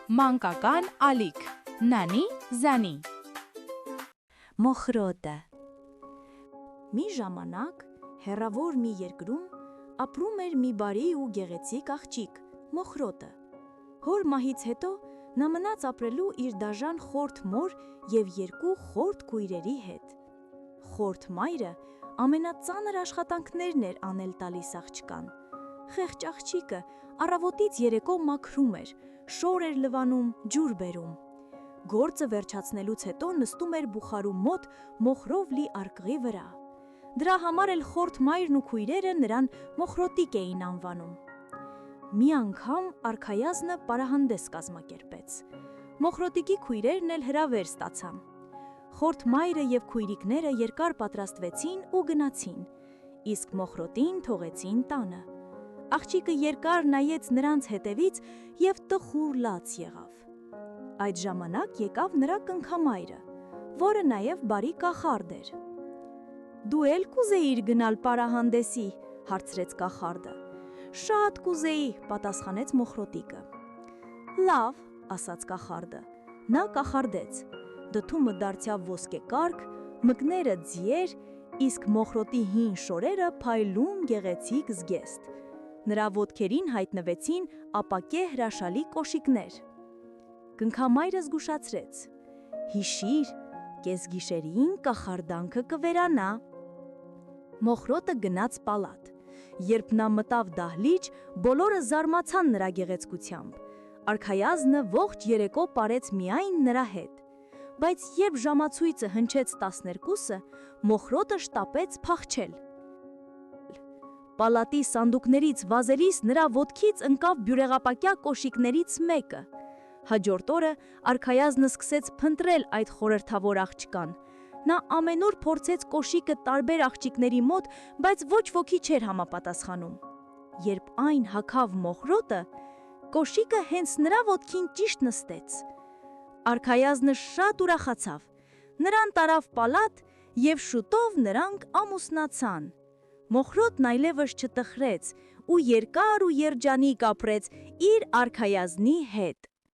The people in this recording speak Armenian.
Մանկական ալիք, նանի զանի։ Մոխրոտը Մի ժամանակ հեռավոր մի երկրում ապրում էր մի բարի ու գեղեցիկ աղջիկ, Մոխրոտը։ Հոր մահից հետո նա մնաց ապրելու իր դաժան խորթ մոր և երկու խորթ քույրերի հետ։ Խորթ մայրը ամենածանր աշխատանքներն էր անել տալիս աղջկան։ Խեղճ աղջիկը առավոտից երեկո մաքրում էր, շոր էր լվանում, ջուր բերում։ Գործը վերջացնելուց հետո նստում էր բուխարու մոտ մոխրով լի արկղի վրա։ Դրա համար էլ խորթ մայրն ու քույրերը նրան Մոխրոտիկ էին անվանում։ Մի անգամ արքայազնը պարահանդես կազմակերպեց։ Մոխրոտիկի քույրերն էլ հրավեր ստացան։ Խորթ մայրը և քույրիկները երկար պատրաստվեցին ու գնացին, իսկ Մոխրոտին թողեցին տանը։ Աղջիկը երկար նայեց նրանց հետևից և տխուր լաց եղավ։ Այդ ժամանակ եկավ նրա կնքամայրը, որը նաև բարի կախարդ էր։ «Դու էլ կուզեիր գնալ պարահանդեսի», հարցրեց կախարդը։ «Շատ կուզեի», պատասխանեց Մոխրոտիկը։ «Լավ», ասաց կախարդը։ Նա կախարդեց։ Դդումը դարձավ ոսկեկարգ, մկները ձիեր, իսկ Մոխրոտի հին շորերը փայլուն գեղեցիկ զգեստ։ Նրա ոտքերին հայտնվեցին ապակե հրաշալի կոշիկներ։ Կնքամայրը զգուշացրեց. «Հիշիր, կեսգիշերին կախարդանքը կվերանա»։ Մոխրոտը գնաց պալատ։ Երբ նա մտավ դահլիճ, բոլորը զարմացան նրա գեղեցկությամբ։ Արքայազնը ողջ երեկո պարեց միայն նրա հետ։ Բայց երբ ժամացույցը հնչեց 12-ը, Մոխրոտը շտապեց փախչել։ Պալատի սանդուկներից վազելիս նրա ոտքից ընկավ բյուրեղապակյա կոշիկներից մեկը։ Հաջորդ օրը արքայազնը սկսեց փնտրել այդ խորհրդավոր աղջկան։ Նա ամենուր փորձեց կոշիկը տարբեր աղջիկների մոտ, բայց ոչ ոքի չէր համապատասխանում։ Երբ այն հագավ Մոխրոտը, կոշիկը հենց նրա ոտքին ճիշտ նստեց։ Արքայազնը շատ ուրախացավ։ Նրան տարավ պալատ և շուտով նրանք ամուսնացան։ Մոխրոտն այլևս չտխրեց ու երկար ու երջանիկ ապրեց իր արքայազնի հետ։